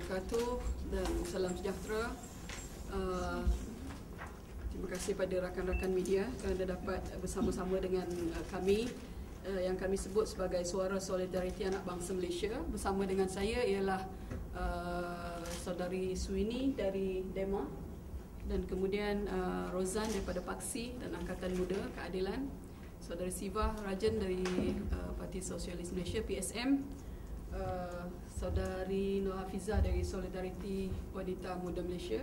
wabarakatuh dan salam sejahtera. Terima kasih pada rakan-rakan media kerana dapat bersama-sama dengan kami yang kami sebut sebagai Suara Solidariti Anak Bangsa Malaysia. Bersama dengan saya ialah saudari Suini dari DEMA dan kemudian Rozan daripada Paksi dan Angkatan Muda Keadilan, saudari Siva Rajan dari Parti Sosialis Malaysia PSM, saudari Nur Hafizah dari Solidariti Wanita Muda Malaysia,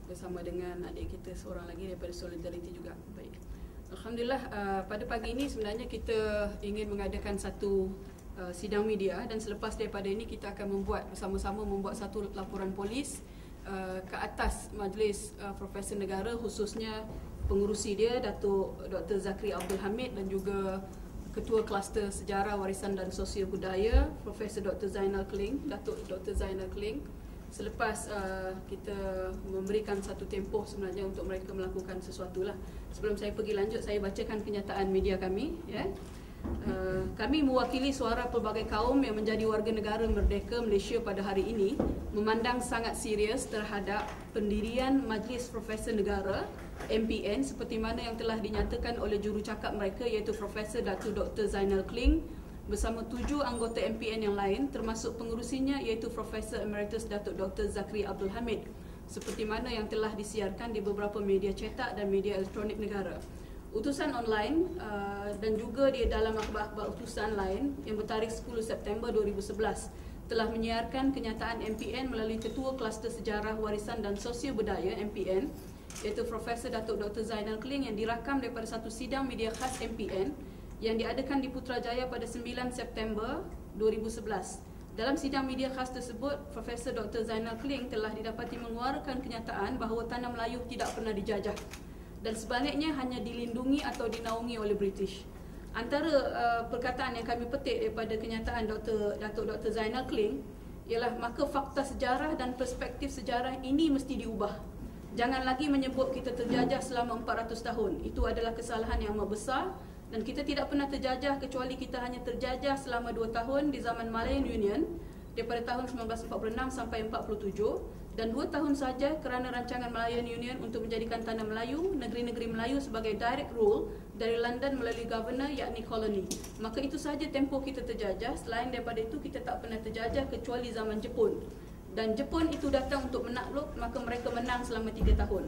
bersama dengan adik kita seorang lagi daripada Solidariti juga. Baik. Alhamdulillah, pada pagi ini sebenarnya kita ingin mengadakan satu sidang media, dan selepas daripada ini kita akan bersama-sama membuat satu laporan polis ke atas Majlis Profesor Negara, khususnya pengurusi dia Datuk Dr. Zakri Abdul Hamid dan juga Ketua Kluster Sejarah Warisan dan Sosial Budaya Profesor Dr. Zainal Keling, Datuk Dr. Zainal Keling. Selepas kita memberikan satu tempoh sebenarnya untuk mereka melakukan sesuatu lah. Sebelum saya pergi lanjut, saya bacakan kenyataan media kami. Kami mewakili suara pelbagai kaum yang menjadi warga negara merdeka Malaysia pada hari ini memandang sangat serius terhadap pendirian Majlis Profesor Negara MPN seperti mana yang telah dinyatakan oleh jurucakap mereka, iaitu Profesor Datuk Dr. Zainal Keling bersama 7 anggota MPN yang lain, termasuk pengurusinya iaitu Profesor Emeritus Datuk Dr. Zakri Abdul Hamid, seperti mana yang telah disiarkan di beberapa media cetak dan media elektronik negara. Utusan online dan juga di dalam akhbar-akhbar utusan lain yang bertarikh 10 September 2011 telah menyiarkan kenyataan MPN melalui Ketua Kluster Sejarah Warisan dan Sosial Budaya MPN, iaitu Profesor Datuk Dr. Zainal Keling, yang dirakam daripada satu sidang media khas MPN yang diadakan di Putrajaya pada 9 September 2011. Dalam sidang media khas tersebut, Profesor Dr. Zainal Keling telah didapati mengeluarkan kenyataan bahawa tanah Melayu tidak pernah dijajah dan sebaliknya hanya dilindungi atau dinaungi oleh British. Antara perkataan yang kami petik daripada kenyataan Datuk Dr. Zainal Keling ialah maka fakta sejarah dan perspektif sejarah ini mesti diubah. Jangan lagi menyebut kita terjajah selama 400 tahun. Itu adalah kesalahan yang amat besar, dan kita tidak pernah terjajah kecuali kita hanya terjajah selama 2 tahun di zaman Malayan Union daripada tahun 1946 sampai 47, dan 2 tahun saja kerana rancangan Malayan Union untuk menjadikan tanah Melayu, negeri-negeri Melayu sebagai direct rule dari London melalui governor, yakni koloni. Maka itu saja tempoh kita terjajah. Selain daripada itu kita tak pernah terjajah kecuali zaman Jepun. Dan Jepun itu datang untuk menakluk, maka mereka menang selama 3 tahun.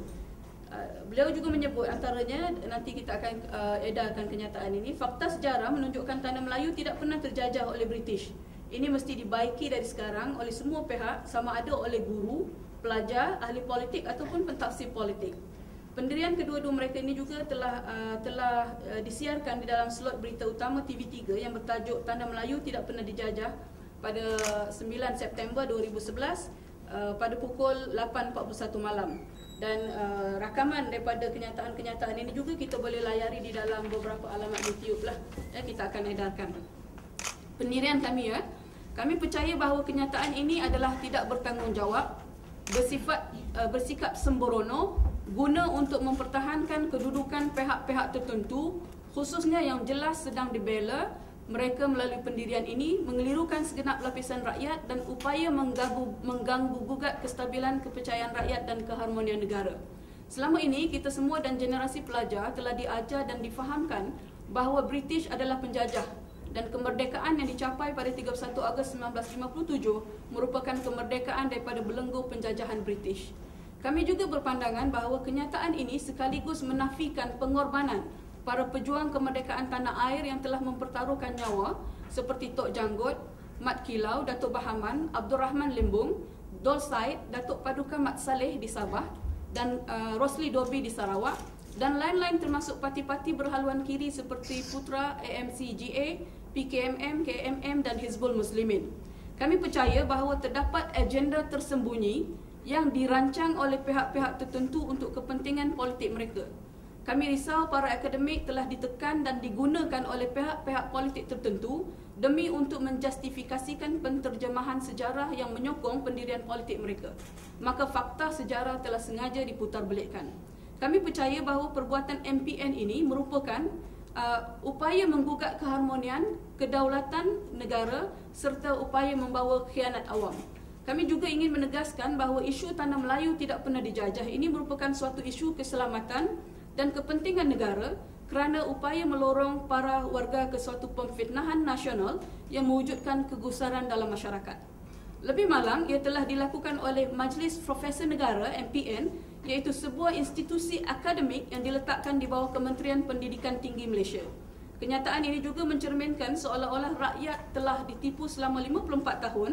Beliau juga menyebut antaranya, nanti kita akan edarkan kenyataan ini, fakta sejarah menunjukkan tanah Melayu tidak pernah terjajah oleh British. Ini mesti dibaiki dari sekarang oleh semua pihak, sama ada oleh guru, pelajar, ahli politik ataupun pentafsir politik. Pendirian kedua-dua mereka ini juga telah disiarkan di dalam slot berita utama TV3 yang bertajuk Tanah Melayu Tidak Pernah Dijajah pada 9 September 2011 pada pukul 8.41 malam. Dan rakaman daripada kenyataan-kenyataan ini juga kita boleh layari di dalam beberapa alamat YouTube lah. Kita akan edarkan. Pendirian kami, kami percaya bahawa kenyataan ini adalah tidak bertanggungjawab, bersikap sembrono, guna untuk mempertahankan kedudukan pihak-pihak tertentu, khususnya yang jelas sedang dibela mereka melalui pendirian ini, mengelirukan segenap lapisan rakyat dan upaya mengganggu gugat kestabilan kepercayaan rakyat dan keharmonian negara. Selama ini kita semua dan generasi pelajar telah diajar dan difahamkan bahawa British adalah penjajah, dan kemerdekaan yang dicapai pada 31 Ogos 1957 merupakan kemerdekaan daripada belenggu penjajahan British. Kami juga berpandangan bahawa kenyataan ini sekaligus menafikan pengorbanan para pejuang kemerdekaan tanah air yang telah mempertaruhkan nyawa seperti Tok Janggut, Mat Kilau, Datuk Bahaman, Abdul Rahman Limbung, Dol Said, Datuk Paduka Mat Saleh di Sabah dan Rosli Dobi di Sarawak, dan lain-lain termasuk parti-parti berhaluan kiri seperti Putra, AMCGA, PKMM, KMM dan Hizbul Muslimin. Kami percaya bahawa terdapat agenda tersembunyi yang dirancang oleh pihak-pihak tertentu untuk kepentingan politik mereka. Kami risau para akademik telah ditekan dan digunakan oleh pihak-pihak politik tertentu demi untuk menjustifikasikan penterjemahan sejarah yang menyokong pendirian politik mereka. Maka fakta sejarah telah sengaja diputarbelikkan. Kami percaya bahawa perbuatan MPN ini merupakan upaya menggugat keharmonian, kedaulatan negara serta upaya membawa khianat awam. Kami juga ingin menegaskan bahawa isu tanah Melayu tidak pernah dijajah. Ini merupakan suatu isu keselamatan dan kepentingan negara kerana upaya melorong para warga ke suatu pemfitnahan nasional yang mewujudkan kegusaran dalam masyarakat. Lebih malang, ia telah dilakukan oleh Majlis Profesor Negara MPN, iaitu sebuah institusi akademik yang diletakkan di bawah Kementerian Pendidikan Tinggi Malaysia. Kenyataan ini juga mencerminkan seolah-olah rakyat telah ditipu selama 54 tahun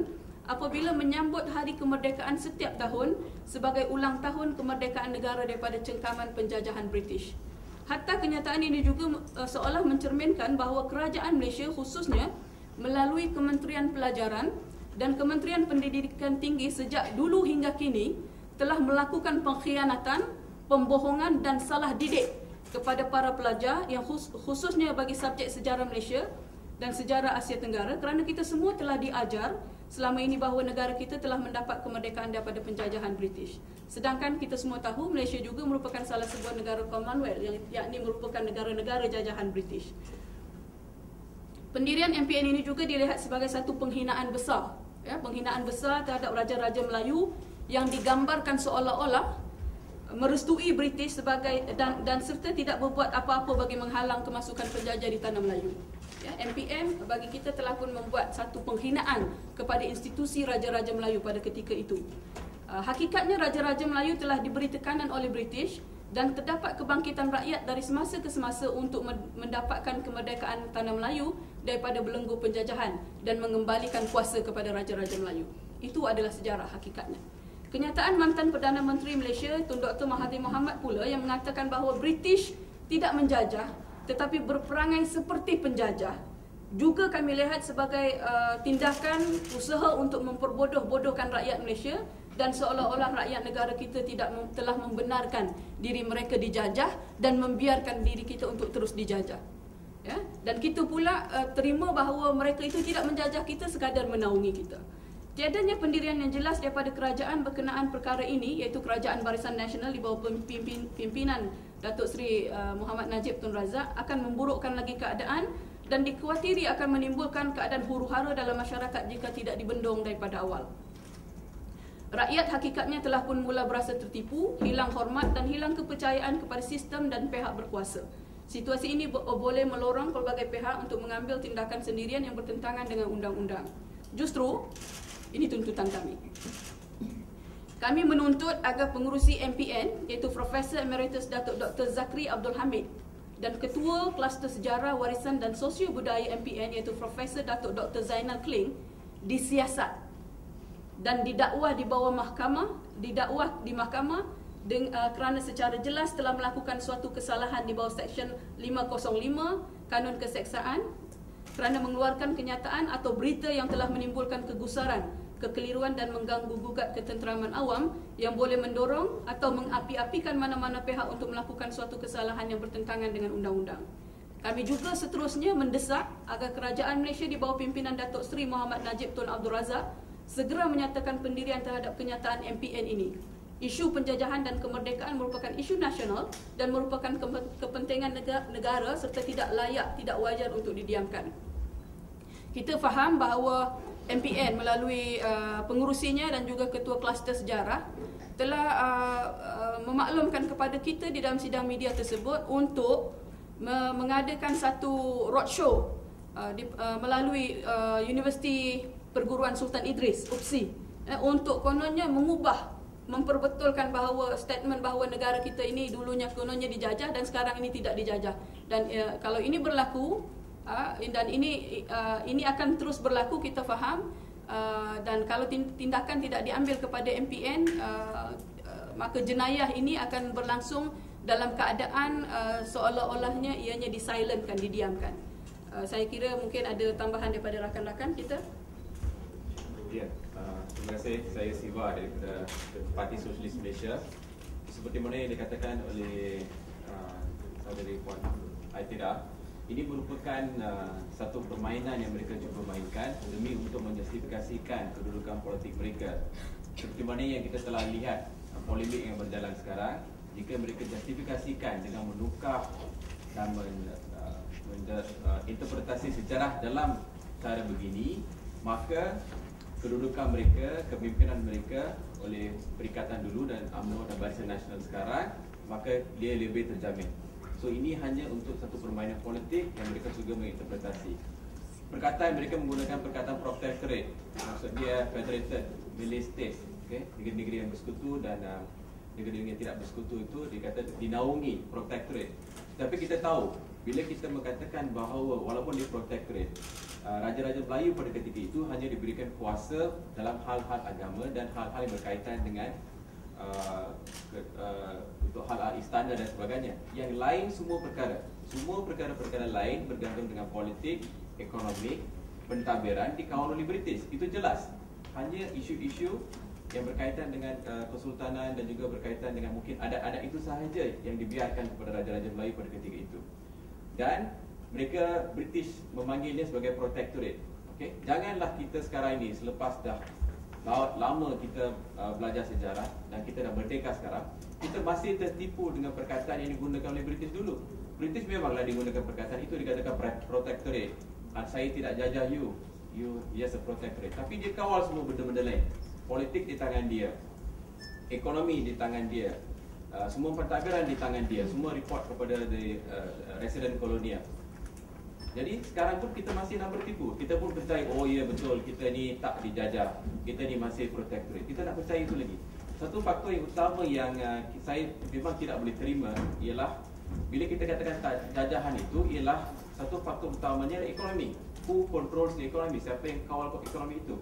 apabila menyambut hari kemerdekaan setiap tahun sebagai ulang tahun kemerdekaan negara daripada cengkaman penjajahan British. Hatta kenyataan ini juga seolah mencerminkan bahawa kerajaan Malaysia khususnya melalui Kementerian Pelajaran dan Kementerian Pendidikan Tinggi sejak dulu hingga kini telah melakukan pengkhianatan, pembohongan dan salah didik kepada para pelajar yang khususnya bagi subjek sejarah Malaysia dan sejarah Asia Tenggara, kerana kita semua telah diajar selama ini bahawa negara kita telah mendapat kemerdekaan daripada penjajahan British. Sedangkan kita semua tahu Malaysia juga merupakan salah sebuah negara Commonwealth yang yakni merupakan negara-negara jajahan British. Pendirian MPN ini juga dilihat sebagai satu penghinaan besar, penghinaan besar terhadap raja-raja Melayu yang digambarkan seolah-olah merestui British sebagai dan serta tidak berbuat apa-apa bagi menghalang kemasukan penjajah di tanah Melayu. MPN bagi kita telah pun membuat satu penghinaan kepada institusi Raja-Raja Melayu pada ketika itu. Hakikatnya Raja-Raja Melayu telah diberi tekanan oleh British dan terdapat kebangkitan rakyat dari semasa ke semasa untuk mendapatkan kemerdekaan tanah Melayu daripada belenggu penjajahan dan mengembalikan kuasa kepada Raja-Raja Melayu. Itu adalah sejarah hakikatnya. Kenyataan mantan Perdana Menteri Malaysia Tun Dr. Mahathir Mohamad pula yang mengatakan bahawa British tidak menjajah tetapi berperangai seperti penjajah juga kami lihat sebagai tindakan usaha untuk memperbodoh-bodohkan rakyat Malaysia dan seolah-olah rakyat negara kita telah membenarkan diri mereka dijajah dan membiarkan diri kita untuk terus dijajah. Dan kita pula terima bahawa mereka itu tidak menjajah kita sekadar menaungi kita. Tiadanya pendirian yang jelas daripada kerajaan berkenaan perkara ini, iaitu Kerajaan Barisan Nasional di bawah pimpinan Datuk Seri Muhammad Najib Tun Razak akan memburukkan lagi keadaan dan dikhawatiri akan menimbulkan keadaan huru-hara dalam masyarakat jika tidak dibendung daripada awal. Rakyat hakikatnya telah pun mula berasa tertipu, hilang hormat dan hilang kepercayaan kepada sistem dan pihak berkuasa. Situasi ini boleh melorong pelbagai pihak untuk mengambil tindakan sendirian yang bertentangan dengan undang-undang. Justru, ini tuntutan kami. Kami menuntut agar pengurusi MPN, iaitu Profesor Emeritus Datuk Dr. Zakri Abdul Hamid dan Ketua Kluster Sejarah, Warisan dan Sosio Budaya MPN, iaitu Profesor Datuk Dr. Zainal Kling, disiasat dan didakwa di bawah mahkamah, kerana secara jelas telah melakukan suatu kesalahan di bawah Seksyen 505 Kanun Keseksaan kerana mengeluarkan kenyataan atau berita yang telah menimbulkan kegusaran, kekeliruan dan mengganggu gugat ketenteraman awam yang boleh mendorong atau mengapi-apikan mana-mana pihak untuk melakukan suatu kesalahan yang bertentangan dengan undang-undang. Kami juga seterusnya mendesak agar kerajaan Malaysia di bawah pimpinan Datuk Seri Muhammad Najib Tun Abdul Razak segera menyatakan pendirian terhadap kenyataan MPN ini. Isu penjajahan dan kemerdekaan merupakan isu nasional dan merupakan kepentingan negara serta tidak layak, tidak wajar untuk didiamkan. Kita faham bahawa MPN melalui pengurusinya dan juga Ketua Kluster Sejarah telah memaklumkan kepada kita di dalam sidang media tersebut untuk mengadakan satu roadshow melalui Universiti Perguruan Sultan Idris, UPSI, untuk kononnya memperbetulkan bahawa statement bahawa negara kita ini dulunya kononnya dijajah dan sekarang ini tidak dijajah. Dan kalau ini berlaku dan ini akan terus berlaku, kita faham, dan kalau tindakan tidak diambil kepada MPN, maka jenayah ini akan berlangsung dalam keadaan seolah-olahnya ianya disilentkan, didiamkan. Saya kira mungkin ada tambahan daripada rakan-rakan kita. Ya, terima kasih. Saya Siva daripada Parti Sosialis Malaysia. Seperti mana yang dikatakan oleh saudari Puan Aitida, ini merupakan satu permainan yang mereka cuba mainkan demi untuk menjustifikasikan kedudukan politik mereka. Seperti mana yang kita telah lihat polemik yang berjalan sekarang, jika mereka justifikasikan dengan menukar dan interpretasi sejarah dalam cara begini, maka kedudukan mereka, kepimpinan mereka oleh Perikatan dulu dan UMNO dan Barisan Nasional sekarang, maka dia lebih terjamin. So ini hanya untuk satu permainan politik yang mereka juga menginterpretasi. Perkataan mereka menggunakan perkataan protectorate, maksud dia Federated Malay States, negeri-negeri yang bersekutu dan negeri-negeri yang tidak bersekutu itu dikata dinaungi protectorate. Tapi kita tahu bila kita mengatakan bahawa walaupun dia protectorate, Raja-Raja Melayu pada ketika itu hanya diberikan kuasa dalam hal-hal agama dan hal-hal yang berkaitan dengan untuk hal-hal istana dan sebagainya. Yang lain semua perkara-perkara lain bergantung dengan politik, ekonomi, pentadbiran dikawal oleh British. Itu jelas. Hanya isu-isu yang berkaitan dengan kesultanan dan juga berkaitan dengan mungkin adat-adat itu sahaja yang dibiarkan kepada Raja-Raja Melayu pada ketika itu. Dan mereka British memanggilnya sebagai protectorate. Janganlah kita sekarang ini selepas dah lama kita belajar sejarah dan kita dah merdeka sekarang, kita masih tertipu dengan perkataan yang digunakan oleh British dulu. British memanglah digunakan perkataan itu, dikatakan protectorate. Saya tidak jajah you yes a protectorate. Tapi dia kawal semua benda-benda lain. Politik di tangan dia, ekonomi di tangan dia, semua pentadbiran di tangan dia, semua report kepada resident kolonial. Jadi sekarang pun kita masih nak bertipu. Kita pun percaya, oh ya betul, kita ni tak dijajah, kita ni masih protectorate. Kita nak percaya itu lagi. Satu faktor yang utama yang saya memang tidak boleh terima ialah bila kita katakan jajahan itu ialah satu faktor utamanya ekonomi. Who controls the economy? Siapa yang kawal ekonomi itu?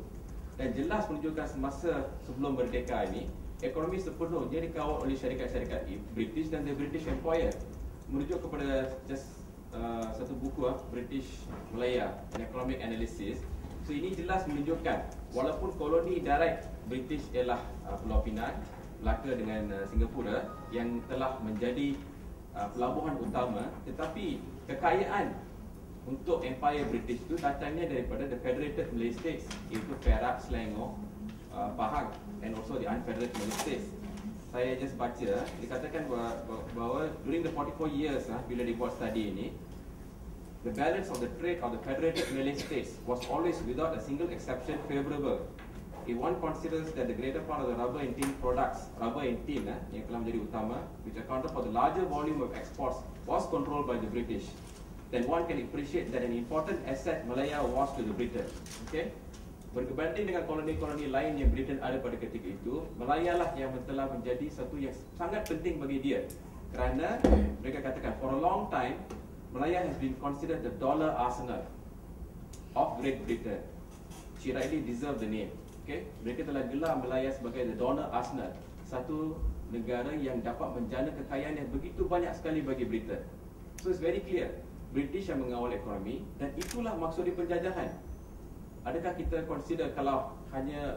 Dan jelas menunjukkan semasa sebelum merdeka ini, ekonomi sepenuhnya dikawal oleh syarikat-syarikat British dan the British Empire. Merujuk kepada satu buku British Malaya, An Economic Analysis. So ini jelas menunjukkan walaupun koloni direct British ialah Pulau Pinang, Melaka dengan Singapura yang telah menjadi pelabuhan utama, tetapi kekayaan untuk Empire British itu datangnya daripada the Federated Malay States, iaitu Perak, Selangor, Pahang and also the Unfederated Malay States. Saya just baca, dikatakan bahawa during the 44 years bila dibuat study ini, the balance of the trade of the Federated Malay States was always without a single exception favourable. If one considers that the greater part of the rubber and tin products, rubber and tin yang telah menjadi utama, which accounted for the larger volume of exports, was controlled by the British, then one can appreciate that an important asset Malaya was to the Britain. Berbanding dengan koloni-koloni lain yang Britain ada pada ketika itu, Malaya lah yang telah menjadi satu yang sangat penting bagi dia. Kerana mereka katakan, for a long time, Malaya has been considered the dollar arsenal of Great Britain. She rightly deserved the name. Mereka telah gelar Malaya sebagai the dollar arsenal, satu negara yang dapat menjana kekayaan yang begitu banyak sekali bagi Britain. So it's very clear, British yang mengawal ekonomi, dan itulah maksud di penjajahan. Adakah kita consider kalau hanya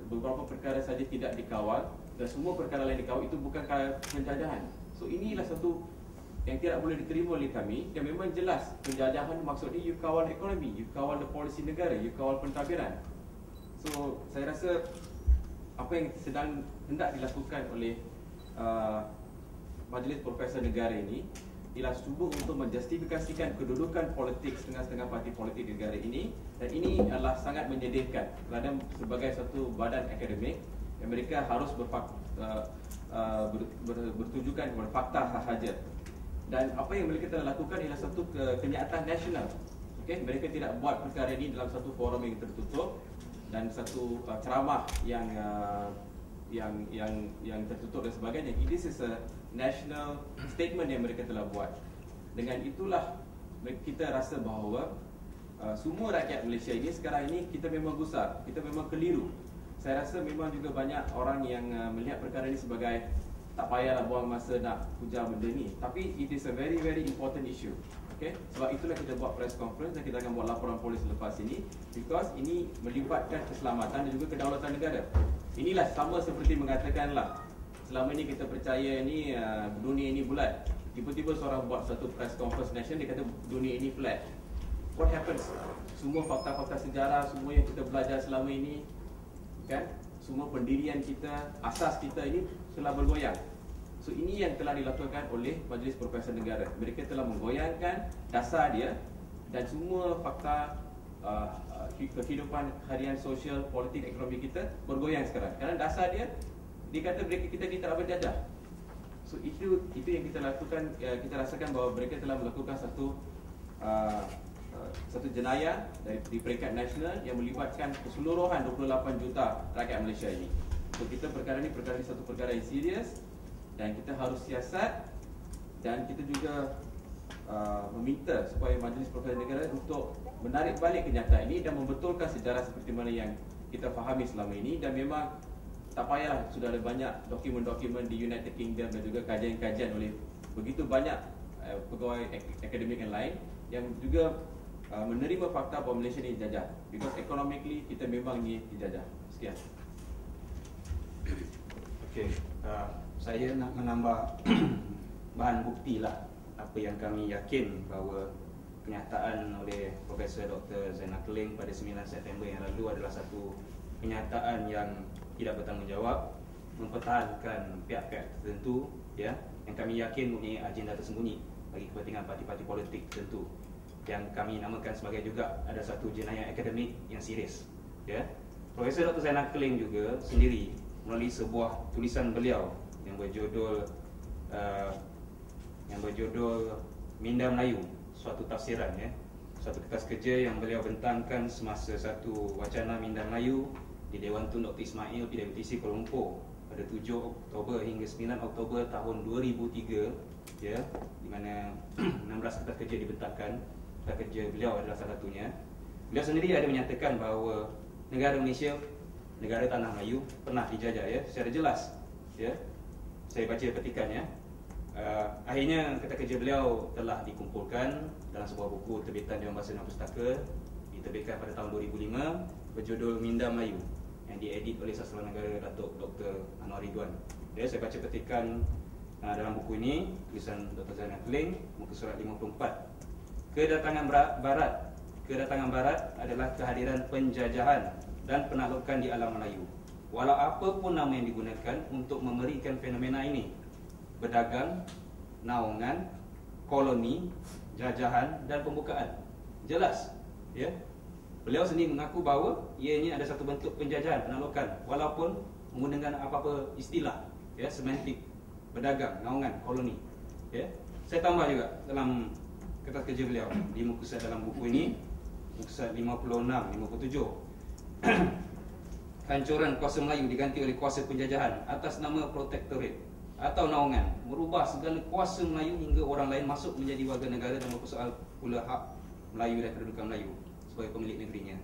beberapa perkara saja tidak dikawal dan semua perkara lain dikawal, itu bukan penjajahan? So inilah satu yang tidak boleh diterima oleh kami. Dan memang jelas penjajahan maksudnya you kawal ekonomi, you kawal the policy negara, you kawal pentadbiran. So saya rasa apa yang sedang hendak dilakukan oleh Majlis Profesor Negara ini ialah cuba untuk menjustifikasikan kedudukan politik setengah-setengah parti politik di negara ini, dan ini adalah sangat menyedihkan kerana sebagai satu badan akademik yang mereka harus bertunjukkan kepada fakta sahaja. Dan apa yang mereka telah lakukan ialah satu kenyataan nasional. Mereka tidak buat perkara ini dalam satu forum yang tertutup dan satu ceramah yang tertutup dan sebagainya. This is a national statement yang mereka telah buat. Dengan itulah kita rasa bahawa semua rakyat Malaysia ini sekarang ini kita memang gusar, kita memang keliru. Saya rasa memang juga banyak orang yang melihat perkara ini sebagai tak payahlah buang masa nak puja benda ni, tapi it is a very very important issue. Sebab itulah kita buat press conference dan kita akan buat laporan polis lepas ini, because ini melibatkan keselamatan dan juga kedaulatan negara. Inilah sama seperti mengatakanlah selama ini kita percaya ni dunia ini bulat, tiba-tiba seorang buat satu press conference national, dia kata dunia ini flat. What happens? Semua fakta-fakta sejarah, semua yang kita belajar selama ini, semua pendirian kita, asas kita ini telah bergoyang. So ini yang telah dilakukan oleh Majlis Profesor Negara. Mereka telah menggoyangkan dasar dia dan semua fakta kehidupan harian sosial, politik, ekonomi kita bergoyang sekarang. Kerana dasar dia kata mereka kita ni telah berjajah. So itu yang kita lakukan. Kita rasakan bahawa mereka telah melakukan satu jenayah di peringkat nasional yang melibatkan keseluruhan 28 juta rakyat Malaysia ini. So perkara ini satu perkara yang serius dan kita harus siasat, dan kita juga meminta supaya Majlis Perkhidmatan Negara untuk menarik balik kenyataan ini dan membetulkan sejarah seperti mana yang kita fahami selama ini. Dan memang tak payahlah, sudah ada banyak dokumen-dokumen di United Kingdom dan juga kajian-kajian oleh begitu banyak pegawai akademik yang lain yang juga menerima fakta bahawa Malaysia ini dijajah. Because economically kita memang ni dijajah. Sekian. Okey, saya nak menambah bahan bukti lah apa yang kami yakin bahawa kenyataan oleh Profesor Dr. Zainal Keling pada 9 September yang lalu adalah satu kenyataan yang tidak bertanggungjawab, mempertahankan pihak-pihak tertentu, ya, yang kami yakin mempunyai agenda tersembunyi bagi kepentingan parti-parti politik tertentu, yang kami namakan sebagai juga ada satu jenayah akademik yang serius, ya. Profesor Dr. Zainal Keling juga sendiri melalui sebuah tulisan beliau yang berjudul Minda Melayu, suatu tafsiran, ya, suatu kertas kerja yang beliau bentangkan semasa satu wacana Minda Melayu di Dewan Tun Dr. Ismail PWTC Kuala Lumpur pada 7 Oktober hingga 9 Oktober tahun 2003, ya, di mana 16 kertas kerja dibentangkan. Kertas kerja beliau adalah salah satunya. Beliau sendiri ada menyatakan bahawa negara Malaysia, negara tanah Melayu, pernah dijajah, ya, secara jelas, ya. Saya baca petikannya. Akhirnya kertas kerja beliau telah dikumpulkan dalam sebuah buku terbitan Dewan Bahasa dan Pustaka, diterbitkan pada tahun 2005, berjudul Minda Melayu, yang diedit oleh Sastrawan Negara Datuk Dr. Anwar Ridwan. Ya, saya baca petikan dalam buku ini, tulisan Dr. Zainal Keling, muka surat 54. Kedatangan barat adalah kehadiran penjajahan dan penaklukan di alam Melayu, walau apapun nama yang digunakan untuk memberikan fenomena ini: berdagang, naungan, koloni, jajahan dan pembukaan. Jelas, ya. Beliau sendiri mengaku bahawa ianya ada satu bentuk penjajahan, penaklukan, walaupun menggunakan apa-apa istilah, ya, semantik: berdagang, naungan, koloni, ya. Saya tambah juga dalam kertas kerja beliau di muka surat dalam buku ini, muka surat 56, 57. Hancuran kuasa Melayu diganti oleh kuasa penjajahan atas nama protektorat atau naungan, merubah segala kuasa Melayu hingga orang lain masuk menjadi warga negara dan bersoal pula hak Melayu dan kedudukan Melayu sebagai pemilik negerinya.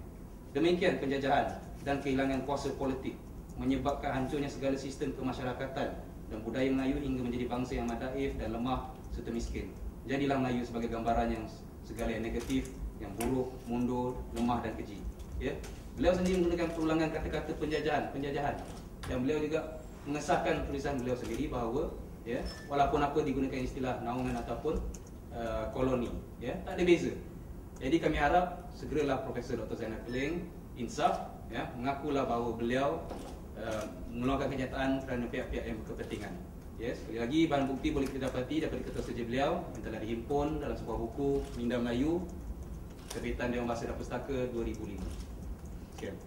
Demikian penjajahan dan kehilangan kuasa politik menyebabkan hancurnya segala sistem kemasyarakatan dan budaya Melayu hingga menjadi bangsa yang madaif dan lemah serta miskin. Jadilah Melayu sebagai gambaran yang segala yang negatif, yang buruk, mundur, lemah dan keji, ya. Beliau sendiri menggunakan perulangan kata-kata penjajahan, dan beliau juga mengesahkan tulisan beliau sendiri bahawa, ya, walaupun apa digunakan istilah naungan ataupun koloni, ya, tak ada beza. Jadi kami harap segeralah Profesor Dr. Zainal Keling insaf, ya, mengakulah bahawa beliau mengeluarkan kenyataan kerana pihak-pihak yang berkepentingan. Ya, sekali lagi bahan bukti boleh kita dapati daripada kertas kerja beliau yang telah dihimpun dalam sebuah buku Minda Melayu terbitan Dewan Bahasa dan Pustaka 2005. Sekian.